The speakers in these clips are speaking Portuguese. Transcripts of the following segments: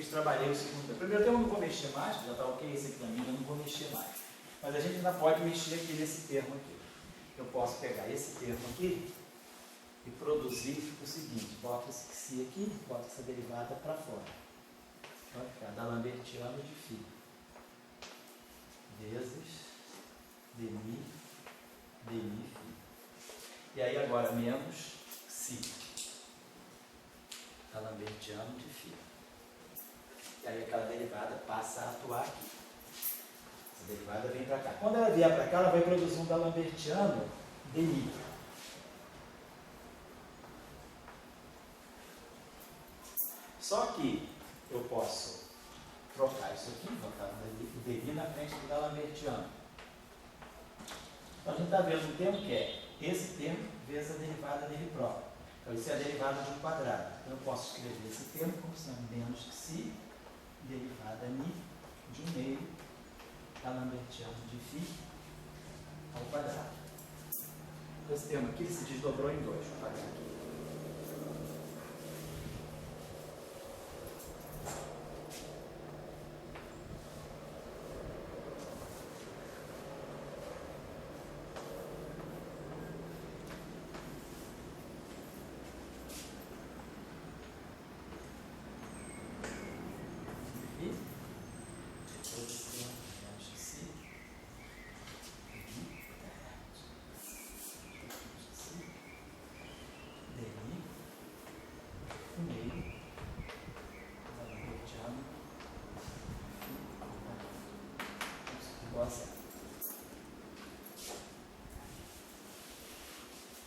trabalhei o segundo termo. O primeiro termo eu não vou mexer mais, já está ok esse aqui para mim, eu não vou mexer mais. Mas a gente ainda pode mexer aqui nesse termo aqui. Eu posso pegar esse termo aqui e produzir o seguinte, bota esse psi aqui, bota essa derivada para fora. Vai ficar d'Alembertiano de φ vezes dmi φ. E aí agora menos psi d'Alembertiano de φ. E aí aquela derivada passa a atuar aqui. Essa derivada vem para cá. Quando ela vier para cá, ela vai produzir um d'Alembertiano dmi. Só que eu posso trocar isso aqui, botar o dmi na frente do d'Alembertiano. Então a gente está vendo um termo que é esse termo vezes a derivada dele próprio. Então isso é a derivada de um quadrado. Então eu posso escrever esse termo como sendo menos psi derivada mi de 1 meio d'Alembertiano de φ ao quadrado. Esse termo aqui se desdobrou em dois. Vou apagar aqui.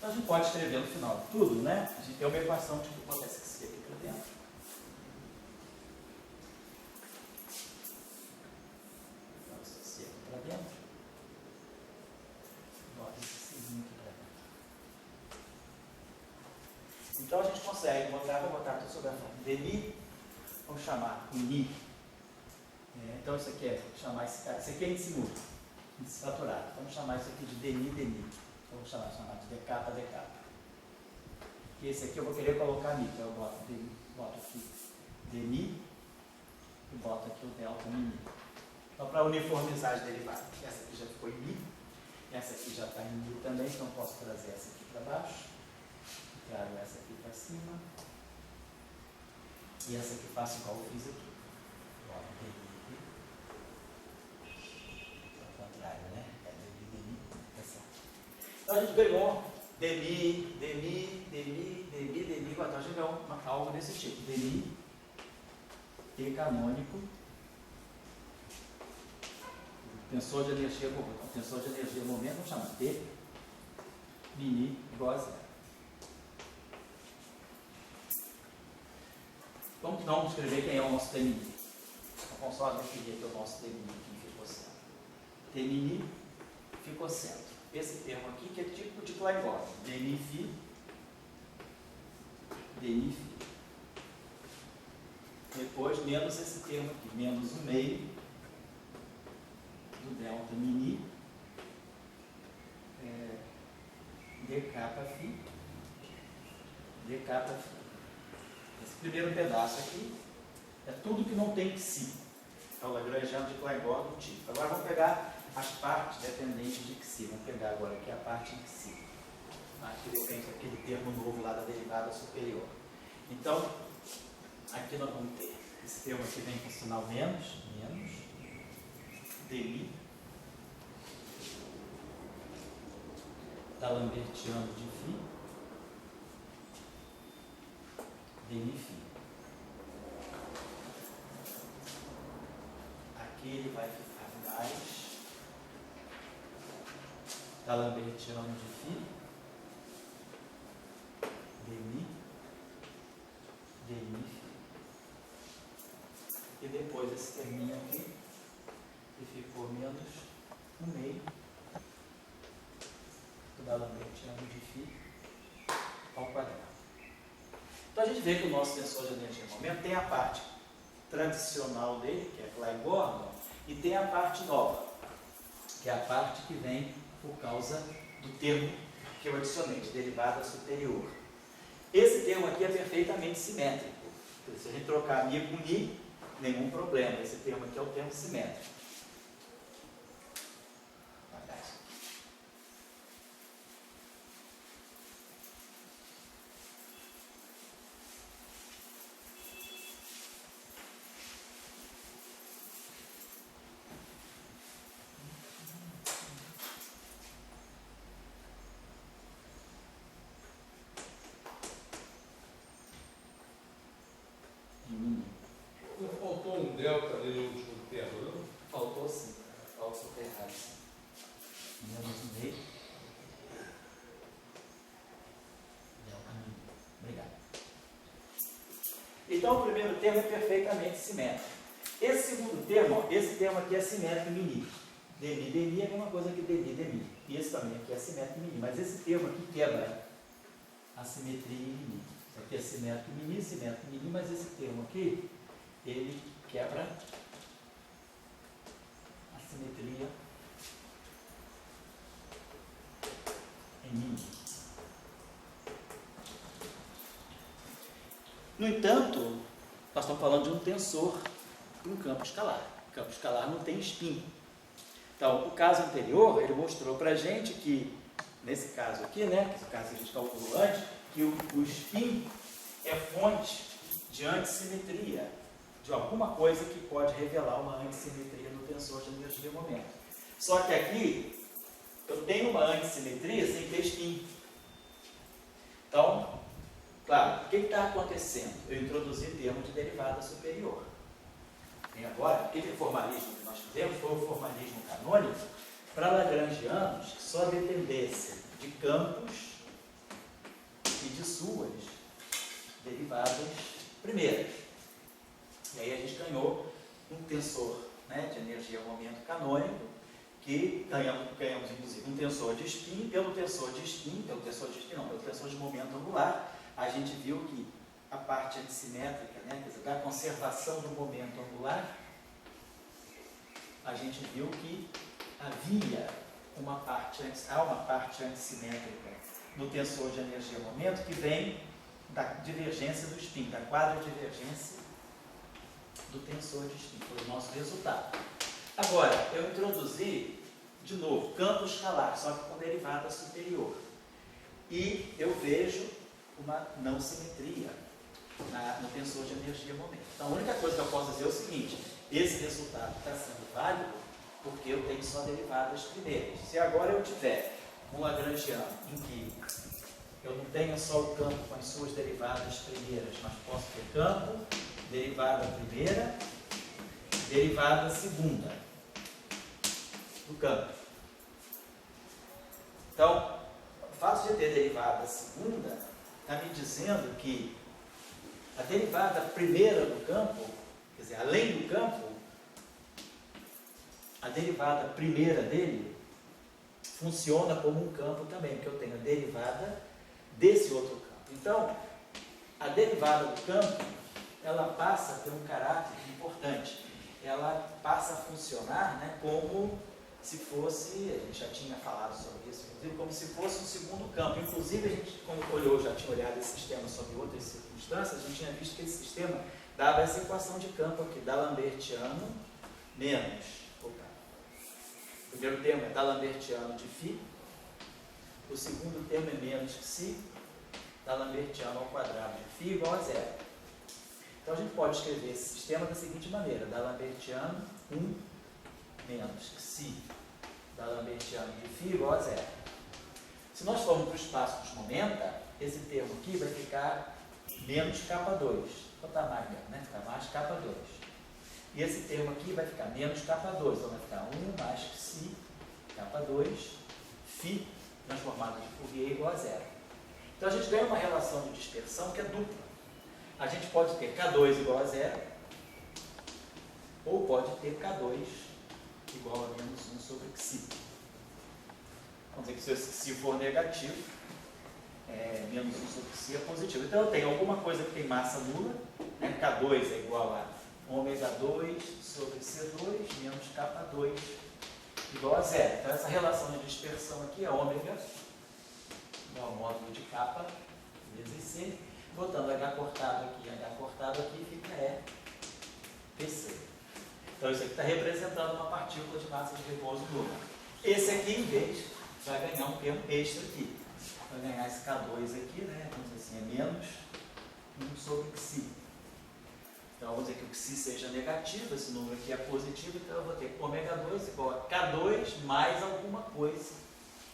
Então a gente pode escrever no final de tudo, né? A gente tem uma equação de que acontece que C aqui para dentro. Então esse C aqui para dentro. Bota esse Czinho aqui para dentro. Então a gente consegue botar, vou botar tudo sobre a forma dmi, vamos chamar o mi. Então isso aqui é chamar esse cara, isso aqui é índice múltiplo, índice fatorado. Vamos chamar isso aqui de dmi. Vamos chamar de dk. E esse aqui eu vou querer colocar mi, então eu boto aqui dmi e boto aqui o delta mi. Então para uniformizar as derivadas, essa aqui já ficou em mi, essa aqui já está em mi também, então eu posso trazer essa aqui para baixo, trago essa aqui para cima, e essa aqui faço igual eu fiz aqui. Boto dmi aqui. Ao contrário, né? É dmi, tá certo. Então a gente ganhou dmi, então a gente ganhou algo desse tipo. Dmi, T canônico, tensor de energia momento. Tensor de energia momento, vamos chamar T, mini igual a zero. Vamos então escrever quem é o nosso T mini. Vamos só definir que o nosso T mini aqui ficou centro. T mini ficou centro. Esse termo aqui que é tipo de Klein-Gordon, dmi φ. Depois menos esse termo aqui, menos 1 meio do delta mini dk φ. Esse primeiro pedaço aqui é tudo que não tem psi. É o Lagrangiano de Klein-Gordon típico. Agora vamos pegar as partes dependentes de psi. Vamos pegar agora aqui a parte de psi. Aqui depende daquele termo novo lá da derivada superior. Então, aqui nós vamos ter, esse termo aqui vem com o sinal menos, dmi, d'Alembertiano de φ, dmi φ. Aqui ele vai ficar mais d'Alembertiano de φ, dmi φ. E depois esse terminho aqui, que ficou menos 1 meio do d'Alembertiano de φ ao quadrado. Então a gente vê que o nosso tensor de energia momento tem a parte tradicional dele, que é Klein-Gordon, e tem a parte nova, que é a parte que vem por causa do termo que eu adicionei, de derivada superior. Esse termo aqui é perfeitamente simétrico. Se a gente trocar mi com mi, nenhum problema. Esse termo aqui é o termo simétrico. Não faltou um delta ali no último termo, não? Faltou sim, faltou errado sim. Menos um meio. Obrigado. Então o primeiro termo é perfeitamente simétrico. Esse segundo termo, ó, esse termo aqui é simétrico em mini. Demi, demi é a mesma coisa que demi, demi. E esse também aqui é simétrico em mini. Mas esse termo aqui quebra a simetria em mini. Isso aqui é simétrico em mini, mas esse termo aqui, ele quebra a simetria em mini. No entanto, nós estamos falando de um tensor e um campo escalar. O campo escalar não tem spin. Então, o caso anterior, ele mostrou para a gente que, nesse caso aqui, né, esse caso que a gente calculou antes, que o spin é fonte de antissimetria, de alguma coisa que pode revelar uma antissimetria no tensor de energia e momento. Só que aqui, eu tenho uma antissimetria sem ter spin. Então, claro, o que está acontecendo? Eu introduzi o termo de derivada superior. E agora, aquele formalismo que nós fizemos foi o formalismo canônico para lagrangianos que só dependesse de campos e de suas derivadas primeiras. E aí a gente ganhou um tensor, né, de energia e momento canônico, que ganhamos inclusive um tensor de spin. Pelo tensor de momento angular, a gente viu que a parte antissimétrica, né, quer dizer, da conservação do momento angular, a gente viu que havia uma parte antissimétrica no tensor de energia e momento que vem da divergência do spin, da quadrodivergência do tensor de spin. Foi o nosso resultado. Agora, eu introduzi, de novo, campo escalar, só que com derivada superior. E eu vejo uma não simetria no tensor de energia e momento. Então, a única coisa que eu posso dizer é o seguinte: esse resultado está sendo válido porque eu tenho só derivadas primeiras. Se agora eu tiver um lagrangiano em que eu não tenho só o campo com as suas derivadas primeiras, mas posso ter campo, derivada primeira, derivada segunda do campo. Então, o fato de ter derivada segunda está me dizendo que a derivada primeira do campo, quer dizer, além do campo, a derivada primeira dele funciona como um campo também, porque eu tenho a derivada desse outro campo. Então, a derivada do campo, ela passa a ter um caráter importante. Ela passa a funcionar, né, como se fosse, a gente já tinha falado sobre isso, inclusive, como se fosse um segundo campo. Inclusive, a gente, quando olhou, já tinha olhado esse sistema sob outras circunstâncias, a gente tinha visto que esse sistema dava essa equação de campo aqui, D'Alembertiano menos, o primeiro termo é D'Alembertiano de φ, o segundo termo é menos que si, D'Alembertiano ao quadrado de φ igual a zero. Então, a gente pode escrever esse sistema da seguinte maneira: D'Alembertiano 1 menos que si, D'Alembertiano de φ igual a zero. Se nós formos para o espaço dos momenta, esse termo aqui vai ficar menos K2. Botar mais mesmo, né? Ficar mais K2. E esse termo aqui vai ficar menos K2. Então vai ficar 1 mais que si, K2, φ transformado de Fourier igual a zero. Então a gente ganha uma relação de dispersão que é dupla. A gente pode ter K2 igual a zero, ou pode ter K2 igual a menos 1 sobre xi. Vamos dizer que se esse xi for negativo, menos 1 sobre xi é positivo. Então eu tenho alguma coisa que tem massa nula, né? K2 é igual a ômega 2 sobre C2 menos K2 igual a zero. Então essa relação de dispersão aqui é ômega igual ao módulo de K vezes C. Botando H cortado aqui fica E PC. Então isso aqui está representando uma partícula de massa de repouso nula. Esse aqui, em vez, vai ganhar um termo extra aqui. Vai ganhar esse K2 aqui, né? Vamos dizer assim, é menos 1 sobre Xi. Então eu vou dizer que o Xi seja negativo, esse número aqui é positivo, então eu vou ter ômega 2 igual a K2 mais alguma coisa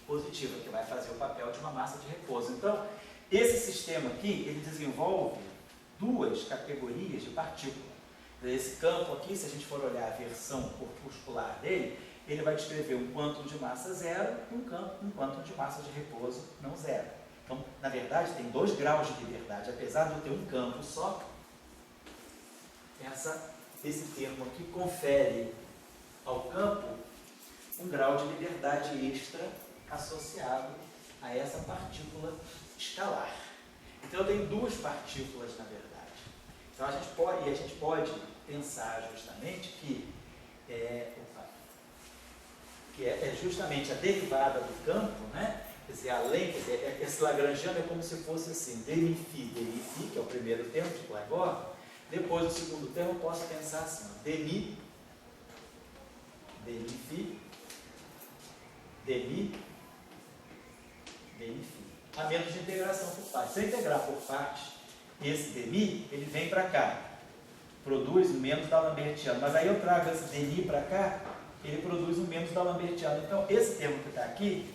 positiva, que vai fazer o papel de uma massa de repouso. Então, esse sistema aqui, ele desenvolve duas categorias de partícula. Esse campo aqui, se a gente for olhar a versão corpuscular dele, ele vai descrever um quantum de massa zero e um quantum de massa de repouso não zero. Então, na verdade, tem 2 graus de liberdade. Apesar de eu ter um campo só, esse termo aqui confere ao campo um grau de liberdade extra associado a essa partícula escalar. Então, eu tenho 2 partículas, na verdade. Então, a gente pode pensar justamente que é justamente a derivada do campo, né? Quer dizer, esse lagrangiano é como se fosse assim, demi-phi, que é o primeiro termo de Pythagore. Depois, o segundo termo, eu posso pensar assim, demi-phi, a menos de integração por partes. Se eu integrar por partes, esse demi, ele vem para cá, produz o menos da Lambertiano. Mas aí eu trago esse demi para cá, ele produz o menos da Lambertiano. Então, esse termo que está aqui,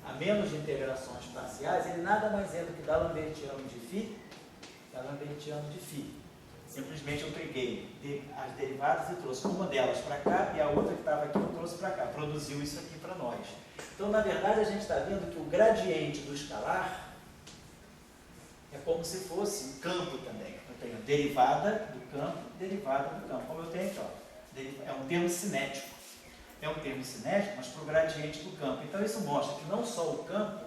a menos de integrações parciais, ele nada mais é do que da Lambertiano de φ, Simplesmente eu peguei as derivadas e trouxe uma delas para cá e a outra que estava aqui eu trouxe para cá. Produziu isso aqui para nós. Então, na verdade, a gente está vendo que o gradiente do escalar é como se fosse um campo também. Eu tenho derivada do campo, derivada do campo. Como eu tenho aqui, ó, é um termo cinético. É um termo cinético, mas para o gradiente do campo. Então, isso mostra que não só o campo,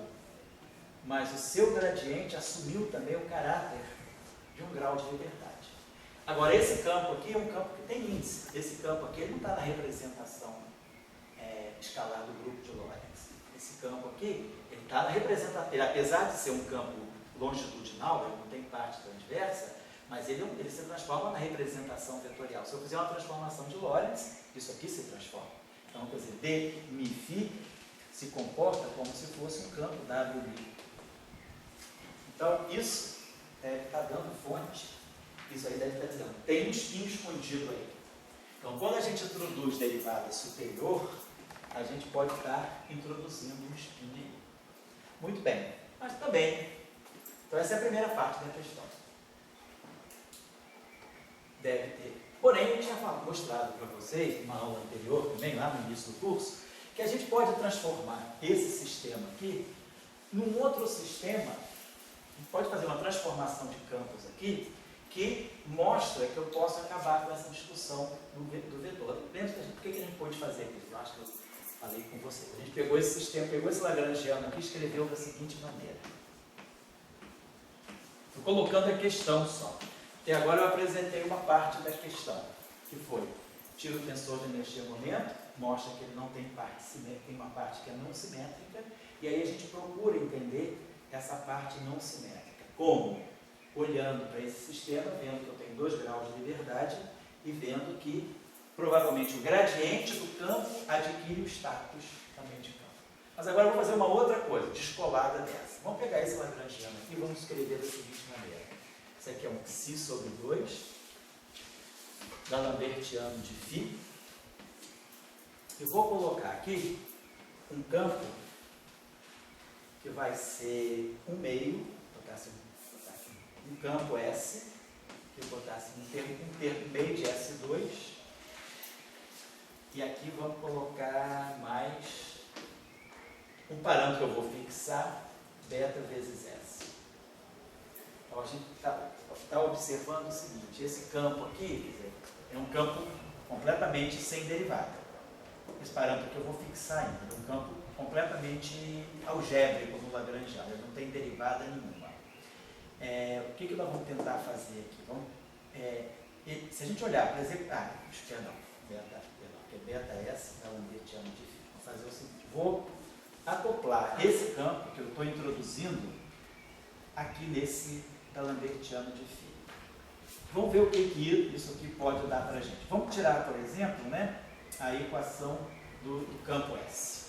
mas o seu gradiente assumiu também o caráter de um grau de liberdade. Agora, esse campo aqui é um campo que tem índice. Esse campo aqui ele não está na representação escalar do grupo de Lorentz. Esse campo aqui, ele está na representação, apesar de ser um campo longitudinal, ele não tem parte transversa, mas ele se transforma na representação vetorial. Se eu fizer uma transformação de Lorentz, isso aqui se transforma. Então, quer dizer, D, Mi, Φ se comporta como se fosse um campo WI. Então, isso está dando fonte. Isso aí deve estar dizendo, tem um espinho escondido aí. Então, quando a gente introduz derivada superior, a gente pode estar introduzindo um espinho aí. Muito bem. Mas também, então essa é a primeira parte da questão. Deve ter. Porém, eu tinha mostrado para vocês, numa aula anterior também, lá no início do curso, que a gente pode transformar esse sistema aqui num outro sistema. A gente pode fazer uma transformação de campos aqui, que mostra que eu posso acabar com essa discussão do vetor. Lembra por que a gente pode fazer aqui? Eu acho que eu falei com vocês. A gente pegou esse sistema, pegou esse lagrangiano aqui e escreveu da seguinte maneira. Estou colocando a questão só. Até agora eu apresentei uma parte da questão, que foi, tira o tensor de energia-momento, mostra que ele não tem parte simétrica, tem uma parte que é não simétrica, e aí a gente procura entender essa parte não simétrica. Como? Olhando para esse sistema, vendo que eu tenho 2 graus de liberdade e vendo que provavelmente o gradiente do campo adquire o status também de campo. Mas agora eu vou fazer uma outra coisa, descolada dessa. Vamos pegar esse lagrangiano aqui e vamos escrever da seguinte maneira. Isso aqui é um Xi sobre 2, da Lambertiano de Φ. Eu vou colocar aqui um campo que vai ser um meio, um campo S, que eu botasse um termo meio de S2, e aqui vamos colocar mais um parâmetro que eu vou fixar, beta vezes S. Então a gente está observando o seguinte, esse campo aqui, quer dizer, é um campo completamente sem derivada. Esse parâmetro que eu vou fixar ainda, é um campo completamente algébrico no lagrangiano, ele não tem derivada nenhuma. O que nós vamos tentar fazer aqui? Se a gente olhar para executar, que é beta S, da Lambertiano de Φ. Vou fazer o seguinte, vou acoplar esse campo que eu estou introduzindo aqui nesse da Lambertiano de Φ. Vamos ver o que isso aqui pode dar para a gente. Vamos tirar, por exemplo, né, a equação do campo S.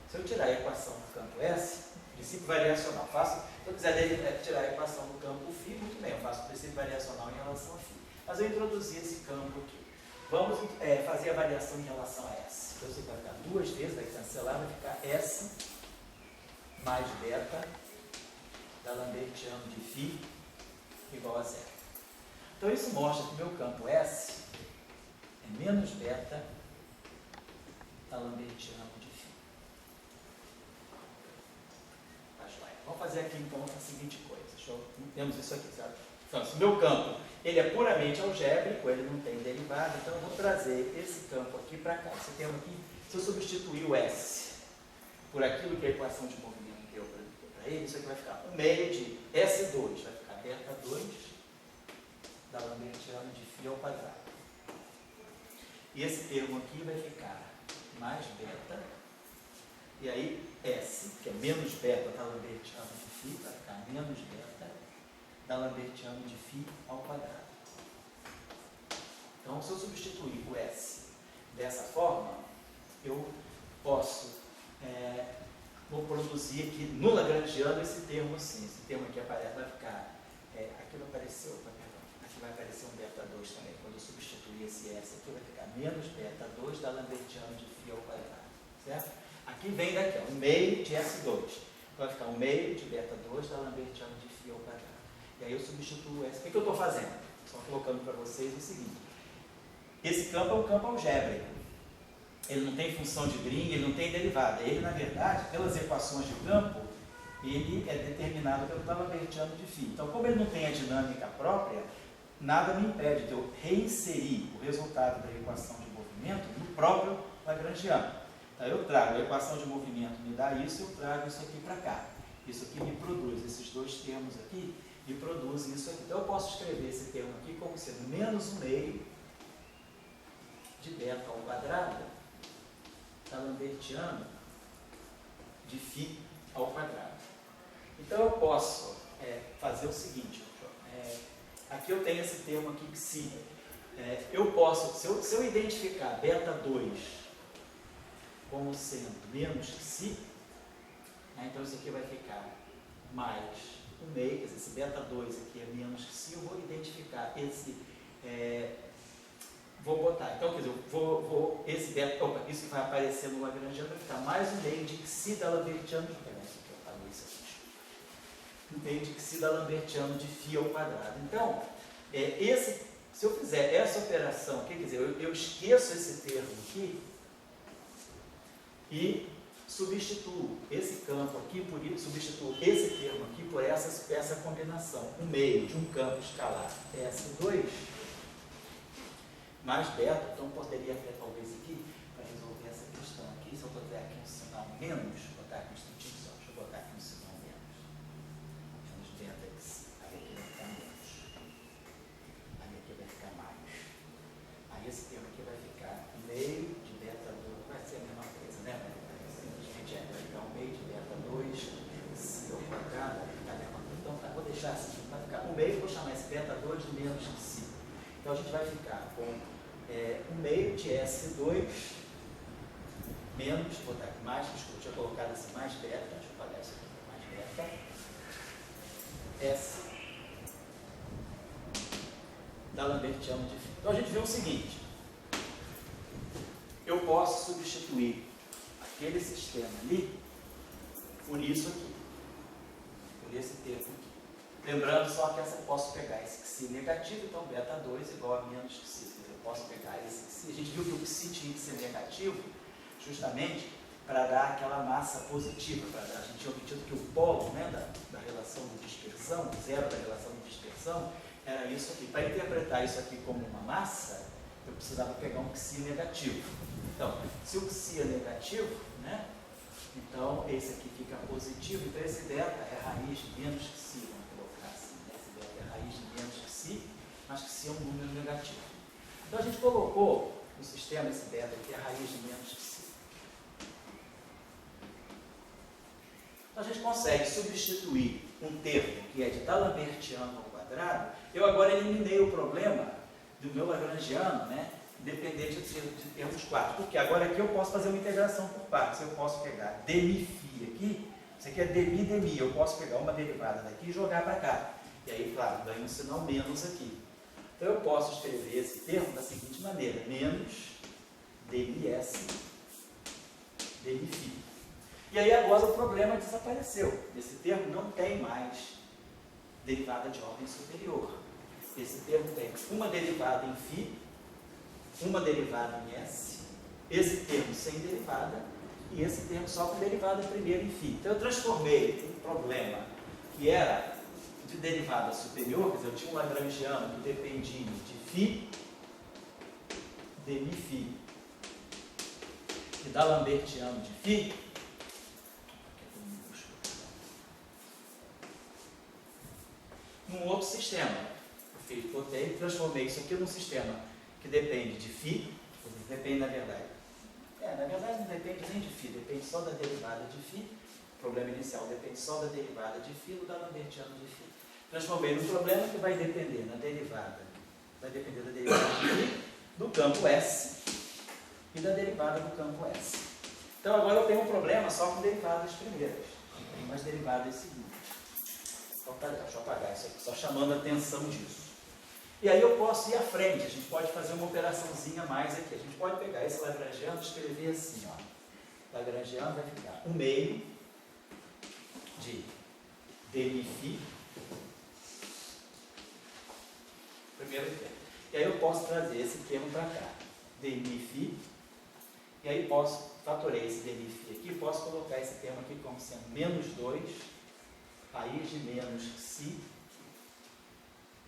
Se eu tirar a equação do campo S, princípio variacional, se eu quiser tirar a equação do campo φ, muito bem, eu faço o princípio variacional em relação a φ. Mas eu introduzi esse campo aqui. Vamos fazer a variação em relação a S. Então, você vai ficar duas vezes, vai cancelar, vai ficar S mais beta da Lambertiano de φ igual a zero. Então, isso mostra que o meu campo S é menos beta da Lambertiano de φ. Vamos fazer aqui, então, a seguinte coisa. Temos isso aqui, certo? Então, se o meu campo ele é puramente algébrico, ele não tem derivada, então eu vou trazer esse campo aqui para cá. Esse termo aqui, se eu substituir o S por aquilo que a equação de movimento deu para ele, isso aqui vai ficar 1 meio de S2, vai ficar beta 2 da Lambertiano de φ ao quadrado. E esse termo aqui vai ficar mais beta, e aí S, que é menos beta da Lambertiano de φ, vai ficar menos beta da Lambertiano de φ ao quadrado. Então, se eu substituir o S dessa forma, eu posso, vou produzir aqui no Lagrangiano esse termo assim. Esse termo aqui aparece, vai ficar, aqui não apareceu, aqui vai aparecer um beta 2 também. Quando eu substituir esse S aqui, vai ficar menos beta 2 da Lambertiano de φ ao quadrado. Certo? Aqui vem daqui, 1 meio de S2. Vai ficar 1 meio de beta 2 da Lambertiano de φ ao quadrado. E aí eu substituo o S. O que eu estou fazendo? Só colocando para vocês o seguinte. Esse campo é um campo algébrico. Ele não tem função de Green, ele não tem derivada. Ele, na verdade, pelas equações de campo, ele é determinado pelo Lambertiano de φ. Então, como ele não tem a dinâmica própria, nada me impede de eu reinserir o resultado da equação de movimento no próprio Lagrangiano. Então, eu trago a equação de movimento, me dá isso, eu trago isso aqui para cá. Isso aqui me produz, esses dois termos aqui, me produz isso aqui. Então, eu posso escrever esse termo aqui como sendo menos 1 meio de beta ao quadrado da Lambertiano de φ ao quadrado. Então, eu posso fazer o seguinte. Aqui eu tenho esse termo aqui, psi. Eu posso, se eu identificar beta 2 como sendo menos que psi, então isso aqui vai ficar mais 1 meio, quer dizer, esse beta 2 aqui é menos que psi, eu vou identificar esse, vou botar, então, quer dizer, esse beta, isso que vai aparecer no Lagrangiano vai ficar mais 1 meio de psi da Lambertiano, de psi da Lambertiano de φ ao quadrado. Então, se eu fizer essa operação, quer dizer, eu esqueço esse termo aqui e substituo esse campo aqui, substituo esse termo aqui por essa combinação, 1 meio de um campo escalar S2 mais beta. Então, poderia ter talvez aqui, para resolver essa questão aqui, se eu botar aqui um sinal menos, vou botar aqui um instantinho só, deixa eu botar aqui um sinal menos. Menos beta x, aí aqui vai ficar menos. Aí aqui vai ficar mais. Aí esse termo aqui vai ficar 1 meio de beta 2, vai ser a mesma coisa, né? Simplesmente vai ficar 1 meio de beta 2, se ao quadrado, vai ficar a mesma coisa. Então, vou deixar assim, vai ficar 1 meio, vou chamar esse beta 2 de menos que si. Então, a gente vai ficar com 1 meio de S2 menos, vou botar aqui mais, desculpa, eu tinha colocado assim, mais beta, deixa eu apagar isso aqui, mais beta, S da Lambertiano de φ. Então, a gente vê o seguinte, eu posso substituir aquele sistema ali por isso aqui, por esse termo aqui. Lembrando só que eu posso pegar esse psi negativo, então beta 2 igual a menos psi. Eu posso pegar esse psi. A gente viu que o psi tinha que ser negativo justamente para dar aquela massa positiva. A gente tinha obtido que o polo, né, da relação de dispersão, o zero da relação de dispersão, era isso aqui. Para interpretar isso aqui como uma massa, eu precisava pegar um psi negativo. Então, se o psi é negativo, né, então esse aqui fica positivo, então esse beta é raiz de menos que psi. Raiz de menos que si, mas que si é um número negativo. Então, a gente colocou no sistema esse beta aqui, a raiz de menos que si. Então, a gente consegue substituir um termo que é de D'Alembertiano ao quadrado quadrado, eu agora eliminei o problema do meu lagrangiano, né, independente de termos quadros. Porque agora aqui eu posso fazer uma integração por partes. Eu posso pegar dmi-φ aqui, isso aqui é dmi, eu posso pegar uma derivada daqui e jogar para cá. E aí, claro, ganho um sinal menos aqui. Então eu posso escrever esse termo da seguinte maneira, menos dms dmi-φ. E aí agora o problema desapareceu. Esse termo não tem mais derivada de ordem superior. Esse termo tem uma derivada em φ, uma derivada em s, esse termo sem derivada e esse termo só com derivada primeiro em φ. Então eu transformei um problema que era de derivada superior, quer dizer, eu tinha um lagrangiano que dependia de φ, dmi-φ, e da lambertiano de φ, num outro sistema. Eu transformei isso aqui num sistema que depende de φ, depende na verdade não depende nem de φ, depende só da derivada de φ, o problema inicial depende só da derivada de φ, do da lambertiano de φ. Transformei num problema que vai depender da derivada de φ, do campo S e da derivada do campo S. Então agora eu tenho um problema só com derivadas primeiras, não tem mais derivadas segundas. Deixa eu apagar isso aqui, só chamando a atenção disso. E aí eu posso ir à frente, a gente pode fazer uma operaçãozinha mais aqui. A gente pode pegar esse lagrangiano e escrever assim, ó. Lagrangiano vai ficar 1 meio de dmi-φ, primeiro termo. E aí eu posso trazer esse termo para cá, dmi-φ, e aí fatorei esse dmi-φ aqui, posso colocar esse termo aqui como sendo menos 2, raiz de menos si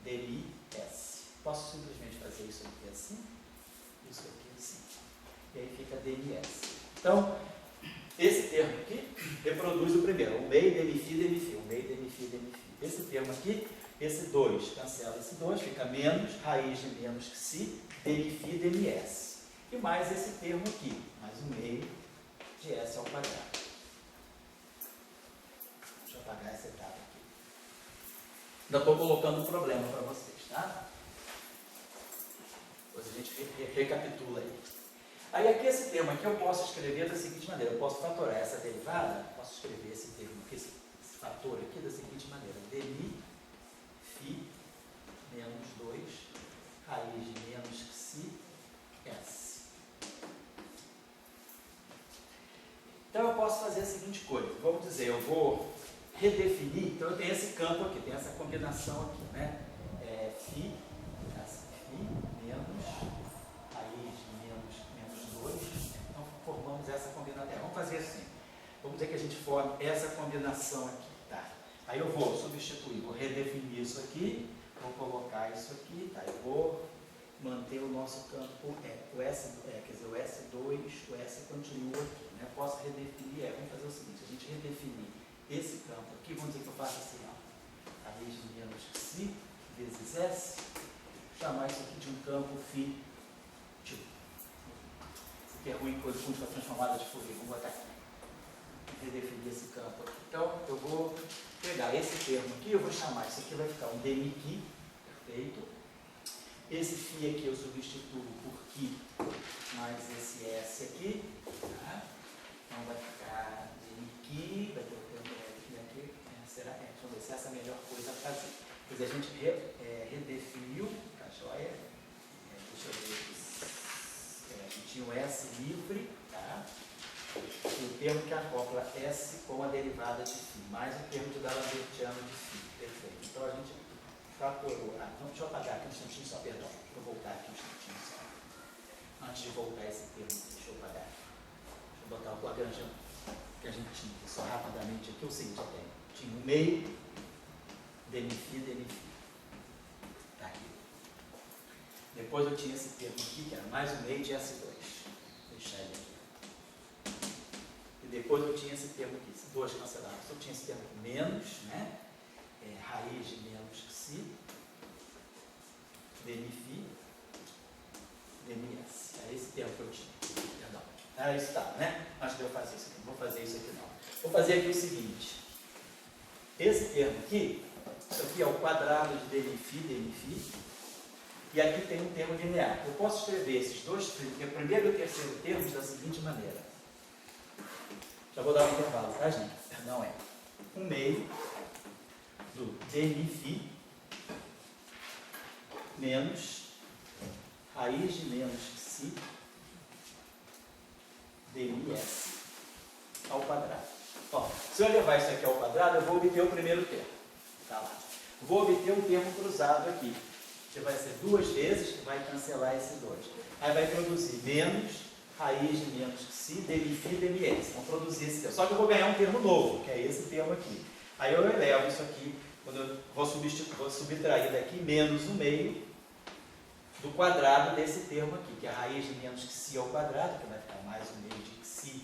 dmi s. Posso simplesmente fazer isso aqui assim, isso aqui assim. E aí fica dms. Então, esse termo aqui reproduz o primeiro, 1 meio dmi-φ, dmi-φ, 1 meio dmi-φ, dmi-φ. Esse termo aqui, esse 2, cancela esse 2, fica menos raiz de menos si dmi-φ, dms. E mais esse termo aqui, mais 1 meio de s ao quadrado. Deixa eu apagar essa etapa aqui. Ainda estou colocando um problema para vocês, tá? Depois a gente recapitula aí. Aí aqui esse termo aqui eu posso escrever da seguinte maneira, eu posso fatorar essa derivada, posso escrever esse termo aqui, esse fator aqui da seguinte maneira, dmi-φ menos 2, raiz de menos si s. Então eu posso fazer a seguinte coisa, vamos dizer, eu vou redefinir, então eu tenho esse campo aqui, tem essa combinação aqui, né? Φ menos raiz de menos 2, então formamos essa combinação. Vamos fazer assim, vamos dizer que a gente forme essa combinação aqui, tá? Aí eu vou substituir, vou redefinir isso aqui, vou colocar isso aqui, tá? Eu vou manter o nosso campo, o S, quer dizer, o S2, o S continua aqui, né? Posso redefinir, vamos fazer o seguinte, a gente redefinir esse campo aqui, vamos dizer que eu faço assim, ó, raiz de menos si vezes S, chamar isso aqui de um campo φ2. Isso aqui é ruim, coisa para transformada de Fourier, vamos botar aqui. Redefinir esse campo aqui. Então, eu vou pegar esse termo aqui, eu vou chamar, isso aqui vai ficar um dmi-φ, perfeito. Esse φ aqui eu substituo por φ mais esse S aqui, tá? Então vai ficar dmi-φ, vai ter o termo φ aqui, vamos ver se essa é a melhor coisa a fazer. Quer dizer, a gente redefiniu, tá joia? Deixa eu ver aqui. A gente tinha o S livre, tá? E o termo que acopla S com a derivada de φ, mais o termo de Lambertiano de φ. Perfeito. Então a gente fatorou. Então deixa eu apagar aqui um instantinho só, perdão. Deixa eu voltar aqui um instantinho só. Antes de voltar esse termo, deixa eu apagar. Deixa eu botar o Lagrangiano que a gente tinha aqui, só rapidamente aqui. O seguinte, eu tenho. Tinha um meio. dmi-φ, dmi-φ. Tá aqui. Depois eu tinha esse termo aqui, que era mais um meio de S2. Vou deixar ele aqui. E depois eu tinha esse termo aqui, esse 2 cancelado. Eu tinha esse termo aqui, menos, né? Raiz de menos si, dmi-φ, dmi-s. Era esse termo que eu tinha. Perdão. Era isso, tá, né? Antes de eu fazer isso aqui. Não vou fazer isso aqui, não. Vou fazer aqui o seguinte. Esse termo aqui, Isso aqui é o quadrado de dmi-φ. E aqui tem um termo linear. Eu posso escrever esses dois, o primeiro e o terceiro termos da seguinte maneira. Já vou dar um intervalo, tá, gente? Não é 1/2 do dmi-φ menos raiz de menos φ dms ao quadrado. Ó, se eu levar isso aqui ao quadrado, eu vou obter o primeiro termo. Tá lá. Vou obter um termo cruzado aqui, que vai ser 2 vezes, que vai cancelar esse 2. Aí vai produzir menos raiz de menos φ dmi-φ dms. Vamos produzir esse termo. Só que eu vou ganhar um termo novo, que é esse termo aqui. Aí eu elevo isso aqui, quando eu vou subtrair daqui menos 1/2 do quadrado desse termo aqui, que é a raiz de menos φ ao quadrado, que vai ficar mais 1/2 de φ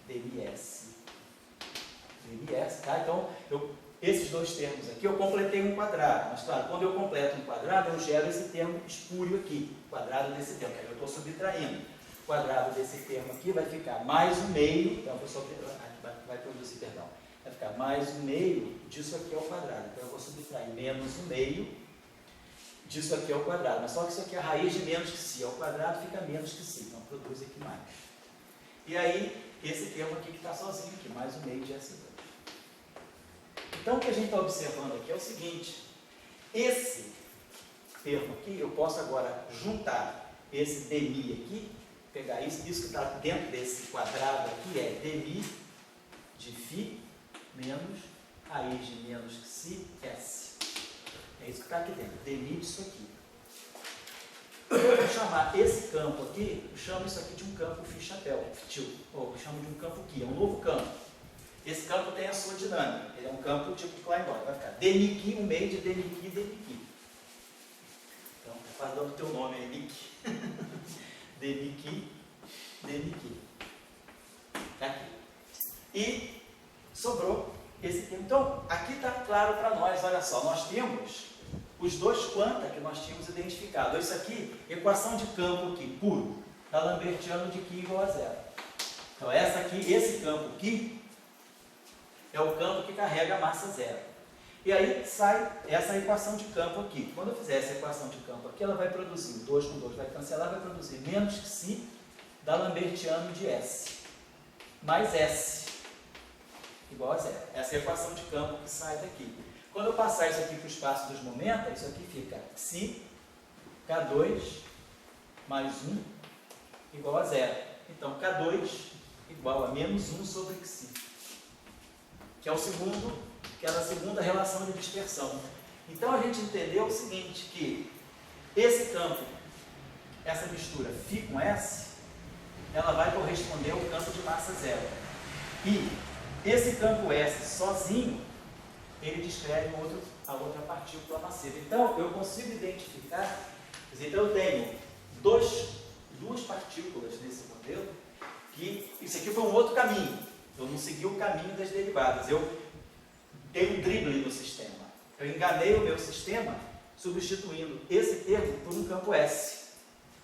dms. Tá? Então, esses dois termos aqui, eu completei um quadrado. Mas, claro, quando eu completo um quadrado, eu gero esse termo espúrio aqui, quadrado desse termo, que aí eu estou subtraindo. O quadrado desse termo aqui vai ficar mais 1/2, então vai produzir, perdão, vai ficar mais 1/2 disso aqui ao quadrado. Então, eu vou subtrair menos 1/2 disso aqui ao quadrado. Mas só que isso aqui é a raiz de menos que φ ao quadrado, fica menos que φ. Então, produz aqui mais. E aí, esse termo aqui que está sozinho aqui, mais 1/2 de S2. Então, o que a gente está observando aqui é o seguinte. Esse termo aqui, eu posso agora juntar esse dmi aqui, pegar isso que está dentro desse quadrado aqui, é dmi de φ menos raiz de menos φ S. É isso que está aqui dentro, dmi disso aqui. Eu vou chamar esse campo aqui, eu chamo isso aqui de um campo φ-chapéu, ou eu chamo de um campo Ki, é um novo campo. Esse campo tem a sua dinâmica, ele é um campo tipo Klein-Bode, vai ficar dmi-Ki, 1/2 de dmi-Ki, dmi-Ki. Então, faz dando o teu nome aí, Miki. dmi-Ki, dmi-Ki. Aqui. E sobrou esse termo. Então, aqui está claro para nós, olha só, nós temos os dois quanta que nós tínhamos identificado. Isso aqui, equação de campo aqui, puro, da Lambertiano de Ki igual a 0. Então, essa aqui, esse campo Ki, é o campo que carrega a massa 0. E aí sai essa equação de campo aqui. Quando eu fizer essa equação de campo aqui, ela vai produzir, 2 com 2 vai cancelar, vai produzir menos que φ da Lambertiano de S, mais S, igual a 0. Essa é a equação de campo que sai daqui. Quando eu passar isso aqui para o espaço dos momentos, isso aqui fica φ K2 mais 1 igual a 0. Então, K2 igual a menos 1 sobre φ, que é a segunda relação de dispersão. Então, a gente entendeu o seguinte, que esse campo, essa mistura φ com S, ela vai corresponder ao campo de massa 0. E esse campo S sozinho, ele descreve a outra partícula massiva. Então, eu consigo identificar, então eu tenho duas partículas nesse modelo, que isso aqui foi um outro caminho. Eu não segui o caminho das derivadas. Eu dei um drible no sistema. Eu enganei o meu sistema substituindo esse termo por um campo S.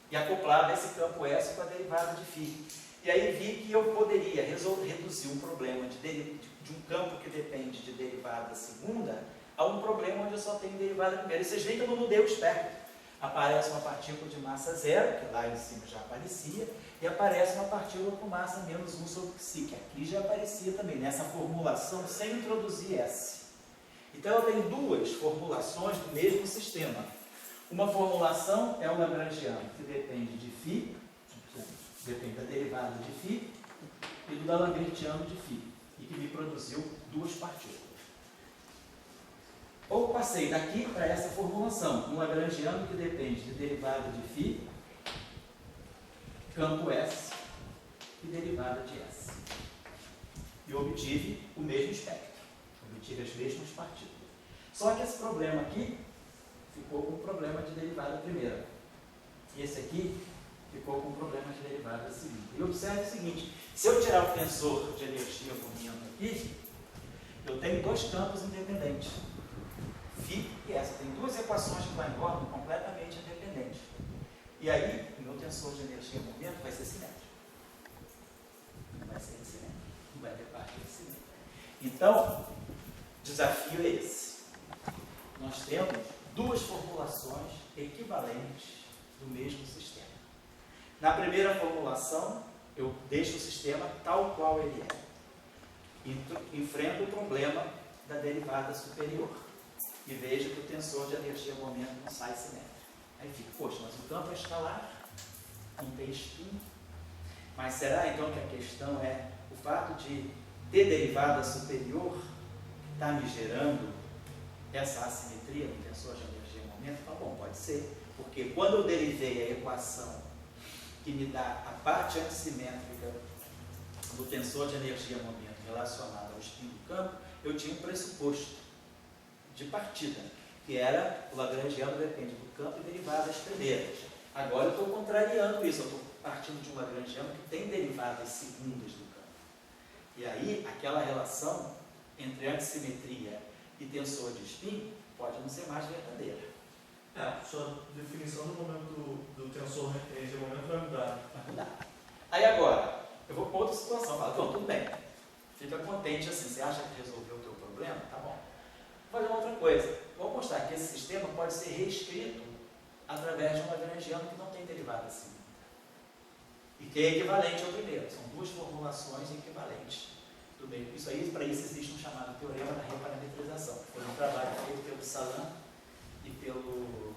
E acoplava esse campo S com a derivada de φ. E aí vi que eu poderia reduzir um problema de um campo que depende de derivada segunda a um problema onde eu só tenho derivada primeira. E vocês veem que eu não mudei o espectro. Aparece uma partícula de massa 0, que lá em cima já aparecia, e aparece uma partícula com massa menos 1 sobre φ, que aqui já aparecia também, nessa formulação sem introduzir S. Então eu tenho duas formulações do mesmo sistema. Uma formulação é o lagrangiano, que depende de φ, depende da derivada de φ, e do Lambertiano de φ, e que me produziu duas partículas. Ou passei daqui para essa formulação, um lagrangiano que depende de derivada de φ, campo S e derivada de S. E obtive o mesmo espectro, obtive as mesmas partículas. Só que esse problema aqui ficou com problema de derivada primeira. E esse aqui ficou com problema de derivada segunda. E observe o seguinte, se eu tirar o tensor de energia movimento aqui, eu tenho dois campos independentes. Φ e S. Tem duas equações de Klein-Bode completamente independentes. E aí, o meu tensor de energia e movimento vai ser simétrico. Não vai ser simétrico. Não vai ter parte de simétrico. Então, o desafio é esse. nós temos duas formulações equivalentes do mesmo sistema. Na primeira formulação, eu deixo o sistema tal qual ele é. Enfrento o problema da derivada superior. E vejo que o tensor de energia-momento não sai simétrico. Aí fica, poxa, mas o campo é escalar, não tem spin. Mas será então que a questão é o fato de ter derivada superior está me gerando essa assimetria no tensor de energia-momento? Tá bom, pode ser. Porque quando eu derivei a equação que me dá a parte antissimétrica do tensor de energia-momento relacionado ao spin do campo, eu tinha um pressuposto de partida, que era o lagrangiano depende do campo e derivadas primeiras. Agora eu estou contrariando isso, eu estou partindo de um lagrangiano que tem derivadas segundas do campo. E aí, aquela relação entre antissimetria e tensor de spin pode não ser mais verdadeira. Sua definição do momento do tensor de energia-momento vai mudar. Vai mudar. Aí agora, eu vou para outra situação. Fala, então, tudo bem. Fica contente assim, você acha que resolveu o teu problema? Tá bom. Vou fazer uma outra coisa. Vou mostrar que esse sistema pode ser reescrito através de um lagrangiano que não tem derivada assim. E que é equivalente ao primeiro. São duas formulações equivalentes. Tudo bem? Isso aí, para isso existe um chamado teorema da reparametrização. Foi um trabalho feito pelo Salan e pelo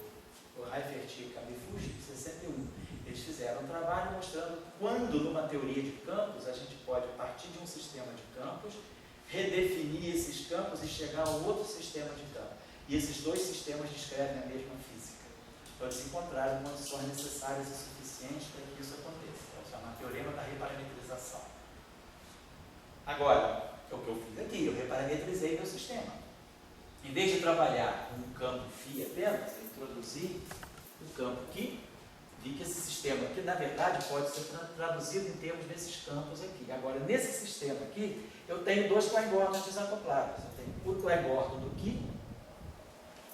Raiferti e Kabifushi, em 61. Eles fizeram um trabalho mostrando quando, numa teoria de campos, a gente pode partir de um sistema de campos, redefinir esses campos e chegar a um outro sistema de campos. E esses dois sistemas descrevem a mesma física. Então, eles encontraram condições necessárias e suficientes para que isso aconteça. É o chamado teorema da reparametrização. Agora, é o que eu fiz aqui, eu reparametrizei meu sistema. Em vez de trabalhar com um campo φ apenas, eu introduzi o campo aqui, vi que esse sistema aqui, na verdade, pode ser traduzido em termos desses campos aqui. Agora, nesse sistema aqui, eu tenho dois Clapeyron desacoplados. Eu tenho o Clapeyron do Ki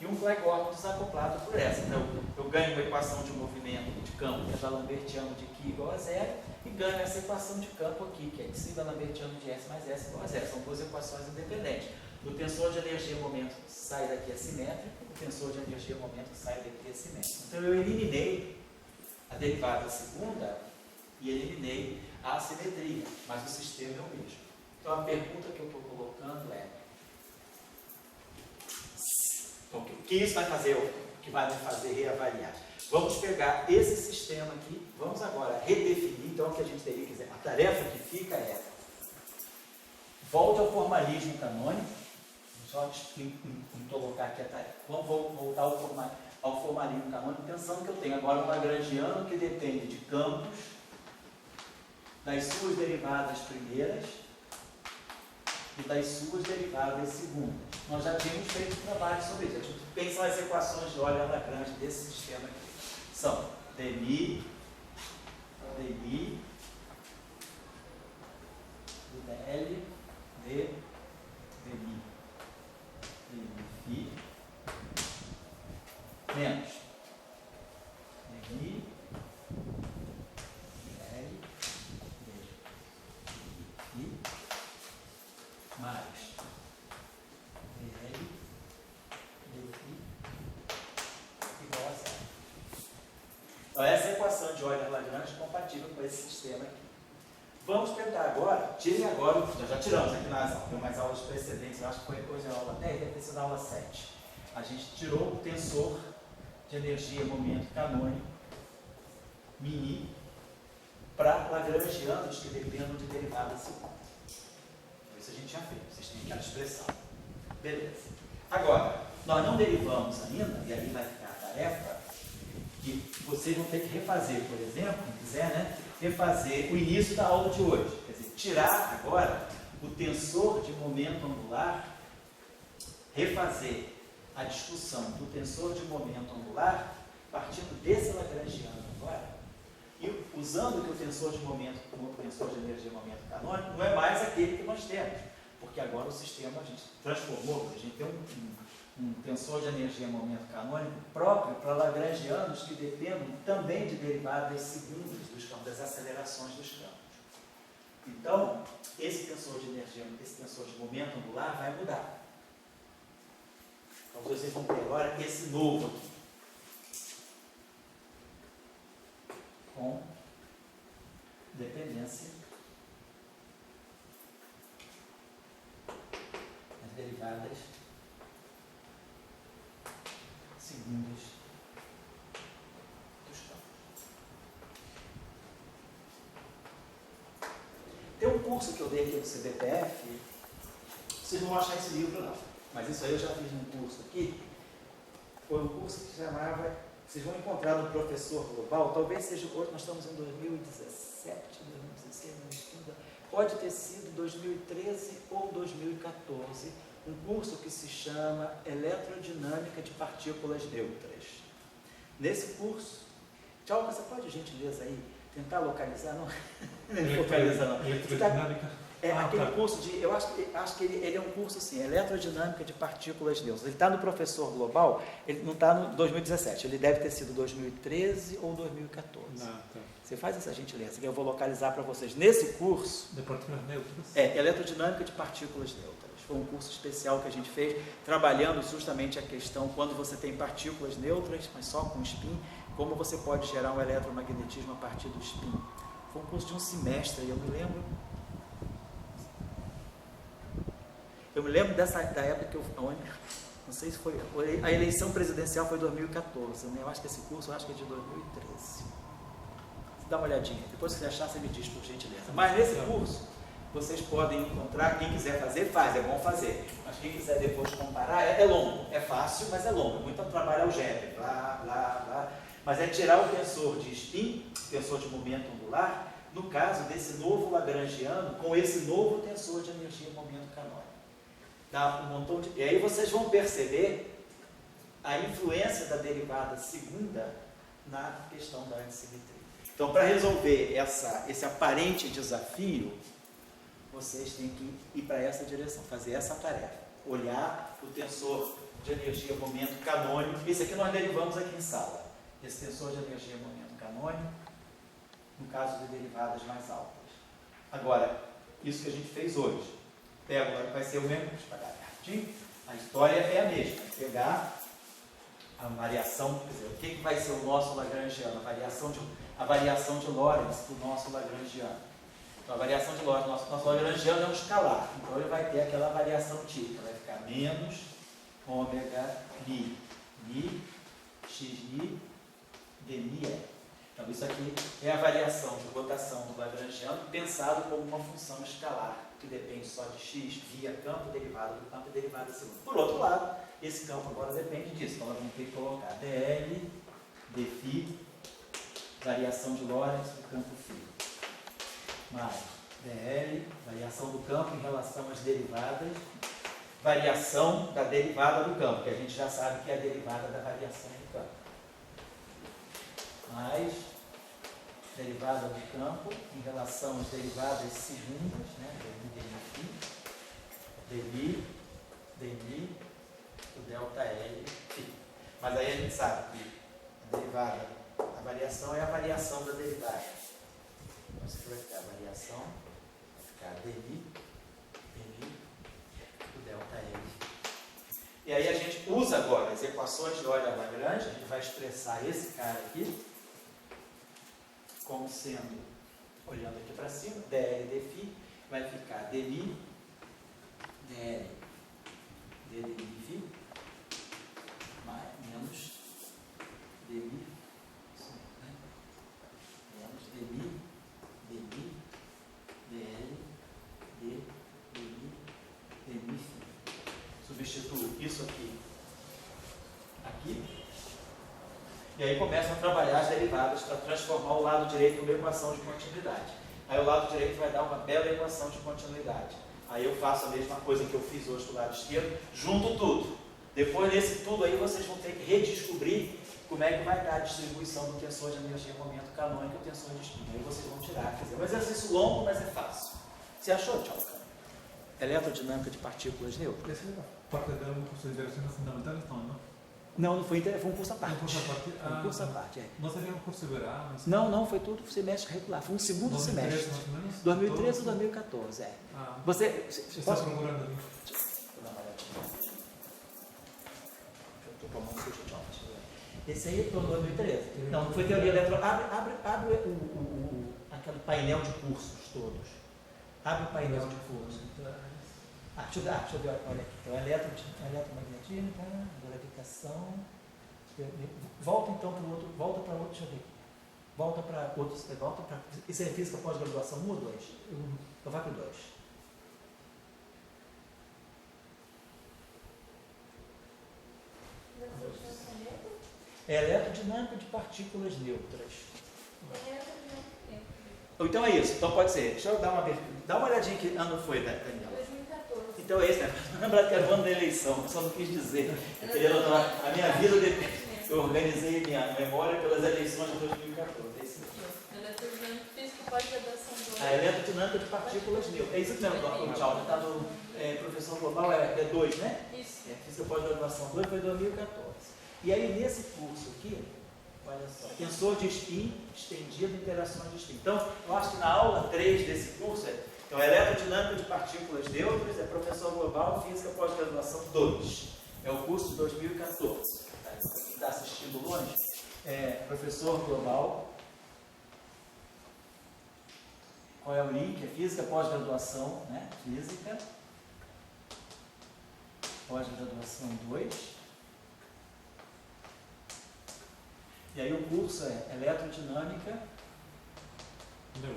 e um Clapeyron desacoplado por essa. Então, eu ganho uma equação de movimento de campo, que é Lambertiano de Ki igual a zero, e ganho essa equação de campo aqui, que é Xi Lambertiano de S mais S igual a zero. São duas equações independentes. O tensor de energia-momento sai daqui assimétrico, o tensor de energia-momento sai daqui assimétrico. Então, eu eliminei a derivada segunda e eliminei a assimetria, mas o sistema é o mesmo. Então, a pergunta que eu estou colocando é: o que isso vai fazer, o que vai me fazer reavaliar? Vamos pegar esse sistema aqui, vamos agora redefinir. Então, o que a gente teria que dizer, a tarefa que fica é: volte ao formalismo canônico. Só colocar aqui a tarefa. Vamos voltar ao formalismo canônico, pensando que eu tenho agora um lagrangiano que depende de campos, das suas derivadas primeiras e das suas derivadas segundas. Nós já tínhamos feito um trabalho sobre isso. A gente pensa nas equações de Euler-Lagrange desse sistema aqui. São dmi, dl, d, dmi. Φ menos dmi, dl, dφ mais dl, dφ igual a zero. Então, essa é a equação de Euler-Lagrange compatível com esse sistema aqui. Vamos tentar agora, tirem agora, nós já tiramos aqui nas aulas, tem umas aulas precedentes, eu acho que foi depois da aula 10, deve ter sido a aula 7. A gente tirou o tensor de energia-momento canônico, mini, para lagrangianos que dependam de derivada segunda. Isso a gente já fez, vocês têm aquela expressão. Beleza. Agora, nós não derivamos ainda, e aí vai ficar a tarefa, que vocês vão ter que refazer, por exemplo, quem quiser, né? Refazer o início da aula de hoje. Quer dizer, tirar agora o tensor de momento angular, refazer a discussão do tensor de momento angular, partindo desse lagrangiano agora, e usando que o tensor de momento, o tensor de energia-momento canônico, não é mais aquele que nós temos, porque agora o sistema a gente transformou, a gente tem um tensor de energia-momento canônico próprio para lagrangianos que dependem também de derivadas segundas dos campos, das acelerações dos campos. Então, esse tensor de energia, esse tensor de momento angular vai mudar. Então vocês vão ter agora esse novo aqui. Com dependência das derivadas segundas dos campos. Tem um curso que eu dei aqui no CBPF, vocês não vão achar esse livro não, mas isso aí eu já fiz num curso aqui. Foi um curso que se chamava, vocês vão encontrar no Professor Global, talvez seja o outro, nós estamos em 2017, 2016, 2015, pode ter sido 2013 ou 2014, um curso que se chama Eletrodinâmica de Partículas Neutras. Nesse curso, tchau, você pode, gentileza, aí, tentar localizar, não? Localizar não. Eletrodinâmica? Aquele curso de, eu acho que ele é um curso assim, Eletrodinâmica de Partículas Neutras. Ele está no Professor Global, ele não está no 2017, ele deve ter sido 2013 ou 2014. Tá. Você faz essa gentileza, que eu vou localizar para vocês. Nesse curso, De partículas neutras? Eletrodinâmica de Partículas Neutras. Foi um curso especial que a gente fez, trabalhando justamente a questão, quando você tem partículas neutras, mas só com spin, como você pode gerar um eletromagnetismo a partir do spin. Foi um curso de um semestre, eu me lembro da época que eu... Não sei se foi... A eleição presidencial foi em 2014, né? Eu acho que esse curso é de 2013. Dá uma olhadinha. Depois que você achar, você me diz, por gentileza. Mas nesse curso, vocês podem encontrar, quem quiser fazer, faz, é bom fazer. Mas quem quiser depois comparar, é longo. É fácil, mas é longo. Muito trabalho algébrico, blá. Mas é tirar o tensor de spin, tensor de momento angular, no caso desse novo lagrangiano, com esse novo tensor de energia e momento canônico. Dá um montão de... E aí vocês vão perceber a influência da derivada segunda na questão da antissimetria. Então, para resolver esse aparente desafio, vocês têm que ir para essa direção, fazer essa tarefa. Olhar o tensor de energia momento canônico. Esse aqui nós derivamos aqui em sala. Esse tensor de energia momento canônico, no caso de derivadas mais altas. Agora, isso que a gente fez hoje. Agora vai ser o mesmo, deixa eu pagar rapidinho. A história é a mesma, pegar a variação, quer dizer, o que vai ser o nosso lagrangiano? A variação de Lorentz do nosso lagrangiano. Então, a variação de Lorentz, nosso lagrangiano é um escalar, então ele vai ter aquela variação típica, vai ficar menos ômega mi, xi, dmi. Então, isso aqui é a variação de rotação do lagrangiano pensado como uma função escalar, que depende só de x via campo derivado do campo e derivada segundo. Por outro lado, esse campo agora depende disso. Então, nós vamos ter que colocar dl, dφ, variação de Lorentz do campo φ, mais dl, variação do campo em relação às derivadas, variação da derivada do campo, que a gente já sabe que é a derivada da variação do campo, mais derivada do campo em relação às derivadas segundas, né? dmi, o delta L, φ. Mas aí a gente sabe que a derivada, a variação é a variação da derivada. Então, isso aqui vai ficar a variação, vai ficar dmi, o delta L. E aí a gente usa agora as equações de Euler-Lagrange, a gente vai expressar esse cara aqui, como sendo, olhando aqui para cima, dl dφ, vai ficar dmi, dl dφ, menos dmi, menos dmi, dl, dmi, substituo isso aqui, e aí começam a trabalhar as derivadas para transformar o lado direito numa equação de continuidade. Aí o lado direito vai dar uma bela equação de continuidade. Aí eu faço a mesma coisa que eu fiz hoje do lado esquerdo, junto tudo. Depois desse tudo aí vocês vão ter que redescobrir como é que vai dar a distribuição do tensor de energia momento canônico e o tensor de spin. Aí vocês vão tirar. Quer dizer, um exercício longo, mas é fácil. Você achou, Tchauca? Eletrodinâmica de partículas neutras? Essa parte de um curso de integrações fundamentais, não? Não, foi um curso à parte. Um curso à parte? Foi um curso à parte, é. Não seria um curso verão? Não, foi tudo semestre regular. Foi um segundo 2013, semestre. mais ou menos? 2013 ou 2014, é. Ah, Você está procurando ali. Deixa eu dar uma olhadinha. Estou com a mão suja de ontem. Esse aí tornou 2013. Não, foi teoria eletrônica. Abre aquele painel de cursos todos. Abre o painel de cursos. Deixa eu ver, olha aqui. Então, eletromagnetismo, gravificação. Volta então para o outro, deixa eu ver. Volta para outros, isso é física pós-graduação 1 ou 2? Então vai para o 2. É eletrodinâmica de partículas neutras. Então é isso, então pode ser. Deixa eu dá uma olhadinha que ano foi, Daniela. 2014. Então é isso, né? Lembra que era o ano da eleição, eu só não quis dizer. A minha vida, eu organizei minha memória pelas eleições de 2014. É isso mesmo. Eletrodinâmica física pós-graduação 2. A eletrodinâmica de partículas neutras. É isso mesmo, o Tchau. Está no professor global, é 2, né? Isso. Física pós-graduação 2 foi 2014. E aí nesse curso aqui, olha só, tensor de spin estendido, interações de spin. Então, eu acho que na aula 3 desse curso então, eletrodinâmica de partículas neutras, é professor global, física pós-graduação 2. É o curso de 2014. Quem está assistindo longe, professor global. Qual é o link? É física pós-graduação, né? Física pós-graduação 2. E aí o curso é eletrodinâmica de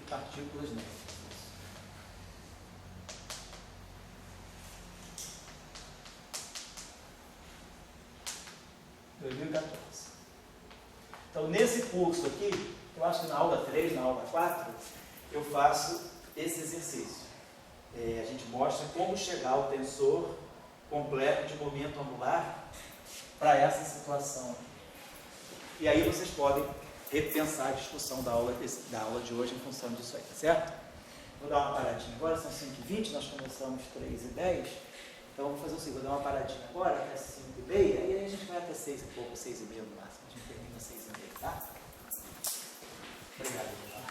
partículas neutras. 2014. Então, nesse curso aqui, eu acho que na aula 3, na aula 4, eu faço esse exercício. A gente mostra como chegar ao tensor completo de momento angular para essa situação. E aí vocês podem repensar a discussão da aula de hoje em função disso aí, tá certo? Vou dar uma paradinha agora, são 5h20, nós começamos 3h10. Então, vou fazer o seguinte, vou dar uma paradinha agora, até 5h30, e aí a gente vai até 6 e pouco, 6h30 no máximo. A gente termina 6h30, tá? Obrigado, tchau.